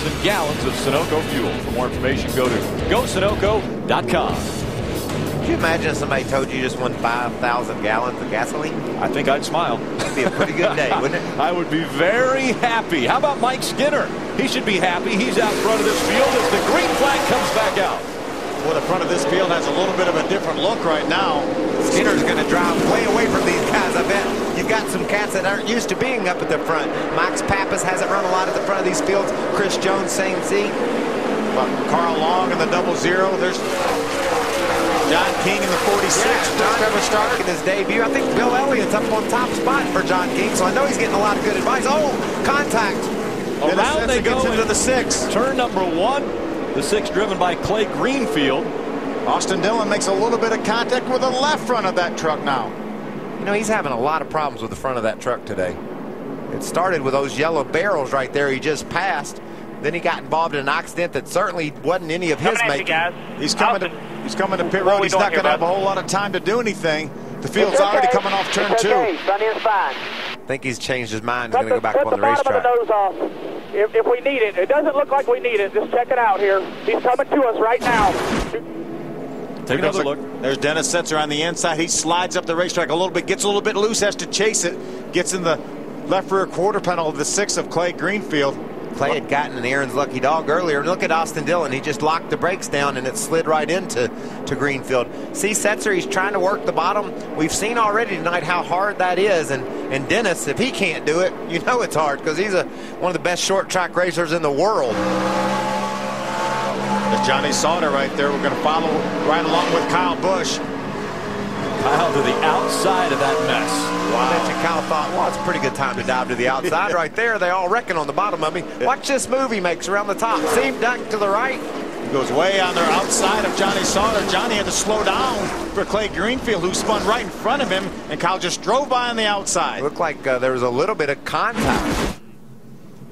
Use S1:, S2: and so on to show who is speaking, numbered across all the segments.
S1: 5,000 gallons of Sunoco fuel. For more information, go to GoSunoco.com.
S2: Could you imagine if somebody told you just won 5,000 gallons of gasoline?
S1: I think I'd smile.
S2: That'd be a pretty good day, wouldn't it?
S1: I would be very happy. How about Mike Skinner? He should be happy. He's out front of this field as the green flag comes back out.
S3: Well, the front of this field has a little bit of a different look right now.
S2: Skinner's going to drive way away from these guys, I bet. You've got some cats that aren't used to being up at the front. Max Pappas hasn't run a lot at the front of these fields. Chris Jones, same thing.
S3: Carl Long in the 00. There's John King in the 46.
S2: John ever started in his debut. I think Bill Elliott's up on top spot for John King, so I know he's getting a lot of good advice. Oh, contact.
S1: Around they go
S3: into the 6.
S1: Turn number 1. The 6 driven by Clay Greenfield.
S3: Austin Dillon makes a little bit of contact with the left front of that truck now.
S2: You know, he's having a lot of problems with the front of that truck today. It started with those yellow barrels right there he just passed. Then he got involved in an accident that certainly wasn't any of his making.
S3: He's coming to pit road. He's not going to have a whole lot of time to do anything. The field's already coming off turn 2.
S4: Front end's fine.
S2: I think he's changed his mind. He's going to go back up on the racetrack.
S4: Cut the bottom of the nose off. If we need it. It doesn't look like we need it. Just check it out here. He's coming to us right now.
S1: Take another look.
S3: There's Dennis Setzer on the inside. He slides up the racetrack a little bit, gets a little bit loose, has to chase it, gets in the left rear quarter panel of the 6 of Clay Greenfield.
S2: Clay had gotten an Aaron's lucky dog earlier. Look at Austin Dillon. He just locked the brakes down and it slid right into Greenfield. See Setzer, he's trying to work the bottom. We've seen already tonight how hard that is. And Dennis, if he can't do it, you know it's hard because he's one of the best short track racers in the world.
S3: There's Johnny Sauter right there. We're going to follow right along with Kyle Busch.
S1: Kyle to the outside of that mess.
S2: Wow. I bet you Kyle thought, well, it's a pretty good time to dive to the outside right there. They all reckon on the bottom of me. Watch this move he makes around the top. See him duck to the right.
S3: He goes way on the outside of Johnny Sauter. Johnny had to slow down for Clay Greenfield, who spun right in front of him, and Kyle just drove by on the outside.
S2: It looked like there was a little bit of contact.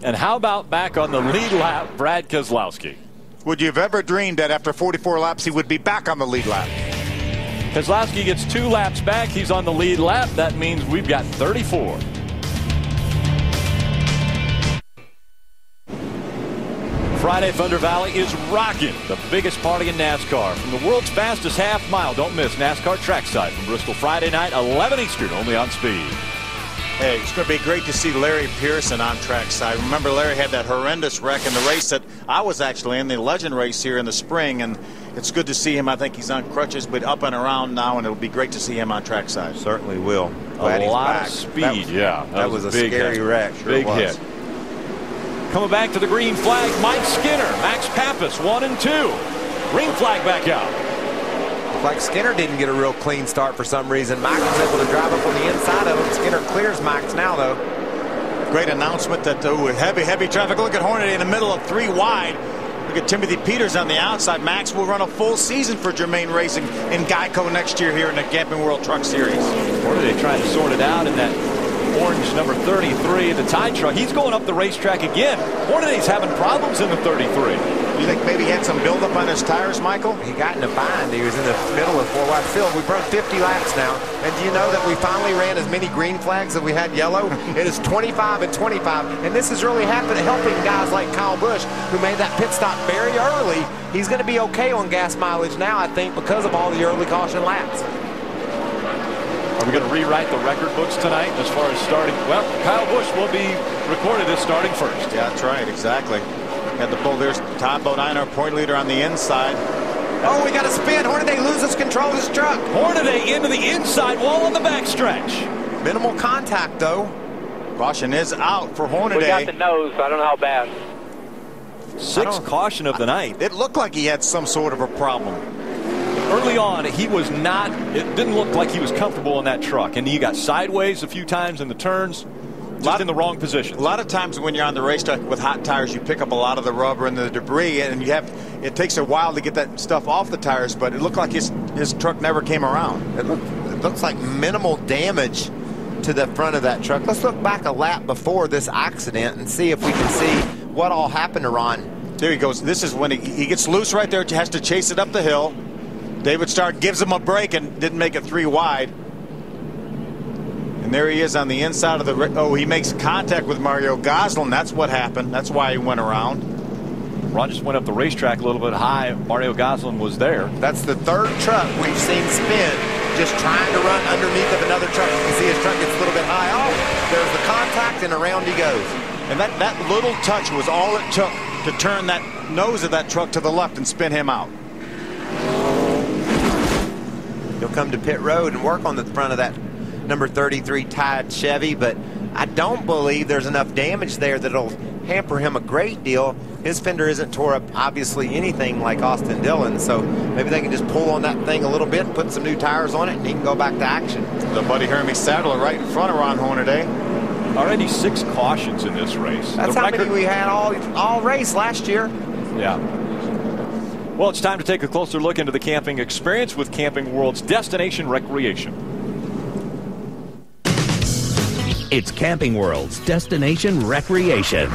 S1: And how about back on the lead lap, Brad Keselowski?
S3: Would you have ever dreamed that after 44 laps he would be back on the lead lap?
S1: Keselowski gets 2 laps back. He's on the lead lap. That means we've got 34. Friday Thunder Valley is rocking, the biggest party in NASCAR. From the world's fastest half mile, don't miss NASCAR Trackside from Bristol Friday night, 11 Eastern, only on Speed.
S3: Hey, it's going to be great to see Larry Pearson on trackside. Remember, Larry had that horrendous wreck in the race that I was actually in, the Legend race here in the spring, and it's good to see him. I think he's on crutches, but up and around now, and it'll be great to see him on trackside.
S2: Certainly will.
S1: Glad a lot of speed,
S2: that was a scary wreck. Sure
S1: big hit. Coming back to the green flag, Mike Skinner, Max Pappas, 1 and 2. Green flag back out.
S2: Like Skinner didn't get a real clean start for some reason. Max was able to drive up on the inside of him. Skinner clears Max now, though.
S3: Great announcement that heavy traffic. Look at Hornaday in the middle of 3 wide. Look at Timothy Peters on the outside. Max will run a full season for Germain Racing in Geico next year here in the Camping World Truck Series.
S1: Hornaday trying to sort it out in that orange number 33 in the tie truck. He's going up the racetrack again. Hornaday's having problems in the 33.
S3: You think maybe he had some buildup on his tires, Michael?
S2: He got in a bind. He was in the middle of 4 wide field. We've run 50 laps now. And do you know that we finally ran as many green flags as we had yellow? It is 25 and 25. And this is really helping guys like Kyle Busch, who made that pit stop very early. He's going to be okay on gas mileage now, I think, because of all the early caution laps.
S1: Are we going to rewrite the record books tonight as far as starting? Well, Kyle Busch will be recorded as starting first.
S3: Yeah, that's right. Exactly. Got the pull. There's Todd Bodine, our point leader on the inside.
S2: Oh, we got a spin. Hornaday loses control of his truck.
S1: Hornaday into the inside wall on the backstretch.
S2: Minimal contact, though.
S3: Caution is out for Hornaday.
S4: We got the nose. I don't know how bad.
S1: 6th caution of the night.
S3: It looked like he had some sort of a problem.
S1: Early on, he was not, it didn't look like he was comfortable in that truck. And he got sideways a few times in the turns, just in the wrong position.
S3: A lot of times when you're on the racetrack with hot tires, you pick up a lot of the rubber and the debris, and it takes a while to get that stuff off the tires, but it looked like his truck never came around.
S2: It looks like minimal damage to the front of that truck. Let's look back a lap before this accident and see if we can see what all happened to Ron.
S3: There he goes. This is when he gets loose right there, has to chase it up the hill. David Starr gives him a break and didn't make it 3 wide. And there he is on the inside of the... Oh, he makes contact with Mario Gosselin. That's what happened. That's why he went around.
S1: Ron just went up the racetrack a little bit high. Mario Goslin was there.
S2: That's the third truck we've seen spin, just trying to run underneath of another truck. You can see his truck gets a little bit high. Oh, there's the contact, and around he goes.
S3: And that little touch was all it took to turn that nose of that truck to the left and spin him out.
S2: He'll come to pit road and work on the front of that number 33 tied Chevy, but I don't believe there's enough damage there that it'll hamper him a great deal. His fender isn't tore up, obviously, anything like Austin Dillon, so maybe they can just pull on that thing a little bit and put some new tires on it, and he can go back to action.
S3: The Buddy Hermie Sadler right in front of Ron Hornaday.
S1: Already 6 cautions in this race.
S2: That's how many we had all race last year.
S1: Yeah. Well, it's time to take a closer look into the camping experience with Camping World's Destination Recreation.
S5: It's Camping World's Destination Recreation.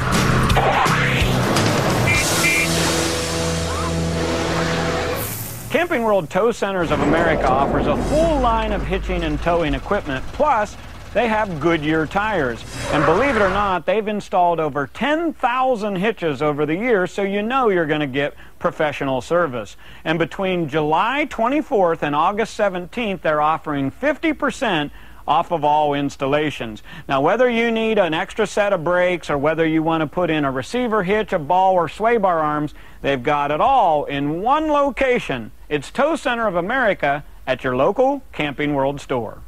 S6: Camping World Tow Centers of America offers a full line of hitching and towing equipment, plus they have Goodyear tires. And believe it or not, they've installed over 10,000 hitches over the years, so you know you're going to get professional service. And between July 24th and August 17th, they're offering 50% off of all installations. Now, whether you need an extra set of brakes or whether you want to put in a receiver hitch, a ball, or sway bar arms, they've got it all in one location. It's Tow Center of America at your local Camping World store.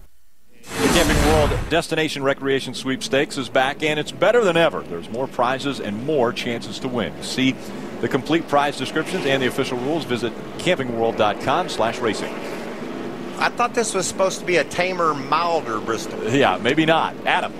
S1: The Camping World Destination Recreation Sweepstakes is back, and it's better than ever. There's more prizes and more chances to win. To see the complete prize descriptions and the official rules, visit campingworld.com/racing.
S2: I thought this was supposed to be a tamer, milder Bristol.
S1: Yeah, maybe not. Adam.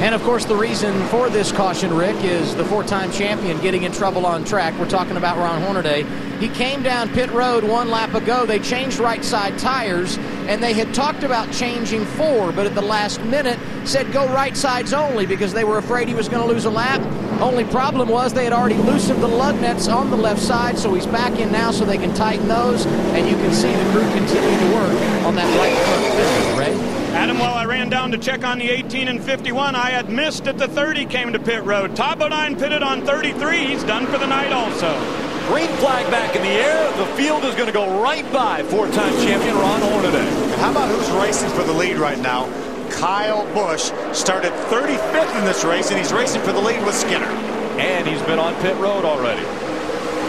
S7: And, of course, the reason for this caution, Rick, is the 4-time champion getting in trouble on track. We're talking about Ron Hornaday. He came down pit road 1 lap ago. They changed right side tires, and they had talked about changing 4, but at the last minute said go right sides only because they were afraid he was going to lose a lap. Only problem was they had already loosened the lug nuts on the left side, so he's back in now so they can tighten those, and you can see the crew continue to work on that right front fender, Ray.
S6: Adam, while I ran down to check on the 18 and 51, I had missed at the 30 came to pit road. Tobodine pitted on 33. He's done for the night also.
S1: Green flag back in the air. The field is going to go right by 4-time champion Ron Hornaday.
S3: How about who's racing for the lead right now? Kyle Busch started 35th in this race, and he's racing for the lead with Skinner.
S1: And he's been on pit road already.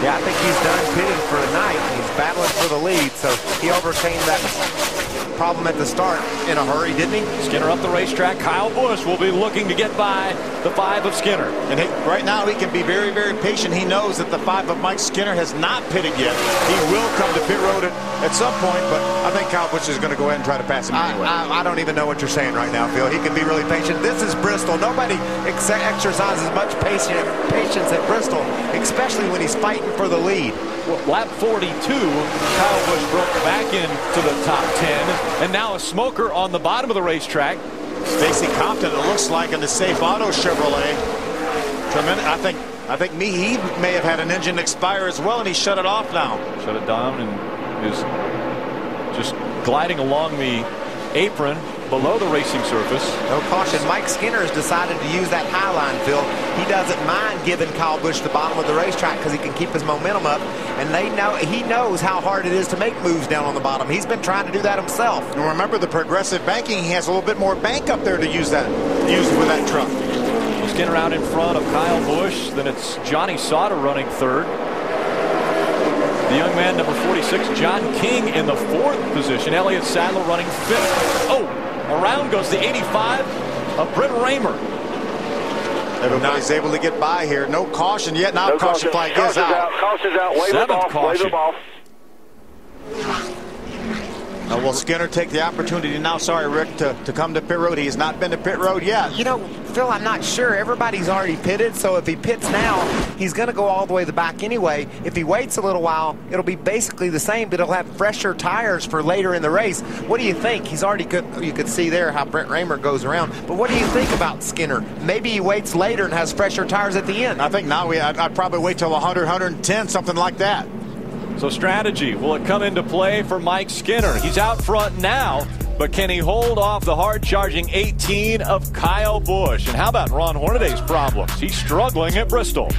S2: Yeah, I think he's done pitting for the night. He's battling for the lead, so he overcame that problem at the start in a hurry, didn't he?
S1: Skinner up the racetrack. Kyle Busch will be looking to get by the 5 of Skinner.
S3: And right now he can be very, very patient. He knows that the 5 of Mike Skinner has not pitted yet. He will come to pit road at some point, but I think Kyle Busch is going to go ahead and try to pass him anyway.
S2: I don't even know what you're saying right now, Phil. He can be really patient. This is Bristol. Nobody exercises much patience at Bristol, especially when he's fighting for the lead.
S1: Well, lap 42, Kyle Busch broke back into the top 10, and now a smoker on the bottom of the racetrack.
S3: Stacy Compton, it looks like, in the Safe Auto Chevrolet. Tremendous. I think he may have had an engine expire as well, and he shut it off now.
S1: Shut it down and is just gliding along the apron below the racing surface.
S2: No caution. Mike Skinner has decided to use that high line, Phil. He doesn't mind giving Kyle Busch the bottom of the racetrack because he can keep his momentum up, and he knows how hard it is to make moves down on the bottom. He's been trying to do that himself.
S3: And remember the progressive banking. He has a little bit more bank up there to use for that truck.
S1: Skinner out in front of Kyle Busch. Then it's Johnny Sauter running third. The young man, number 46, John King, in the 4th position. Elliott Sadler running 5th. Oh, around goes the 85 of Britt Raymer.
S3: Everybody's able to get by here. No caution yet. Now caution flag is out.
S4: Caution's out. Wave them off. Wave them off.
S3: Now, will Skinner take the opportunity now, sorry, Rick, to come to pit road? He has not been to pit road yet.
S2: You know, Phil, I'm not sure. Everybody's already pitted, so if he pits now, he's going to go all the way to the back anyway. If he waits a little while, it'll be basically the same, but he'll have fresher tires for later in the race. What do you think? He's already good. You could see there how Brent Raymer goes around. But what do you think about Skinner? Maybe he waits later and has fresher tires at the end.
S3: I think now I'd probably wait till 100, 110, something like that.
S1: So strategy, will it come into play for Mike Skinner? He's out front now, but can he hold off the hard-charging 18 of Kyle Busch? And how about Ron Hornaday's problems? He's struggling at Bristol.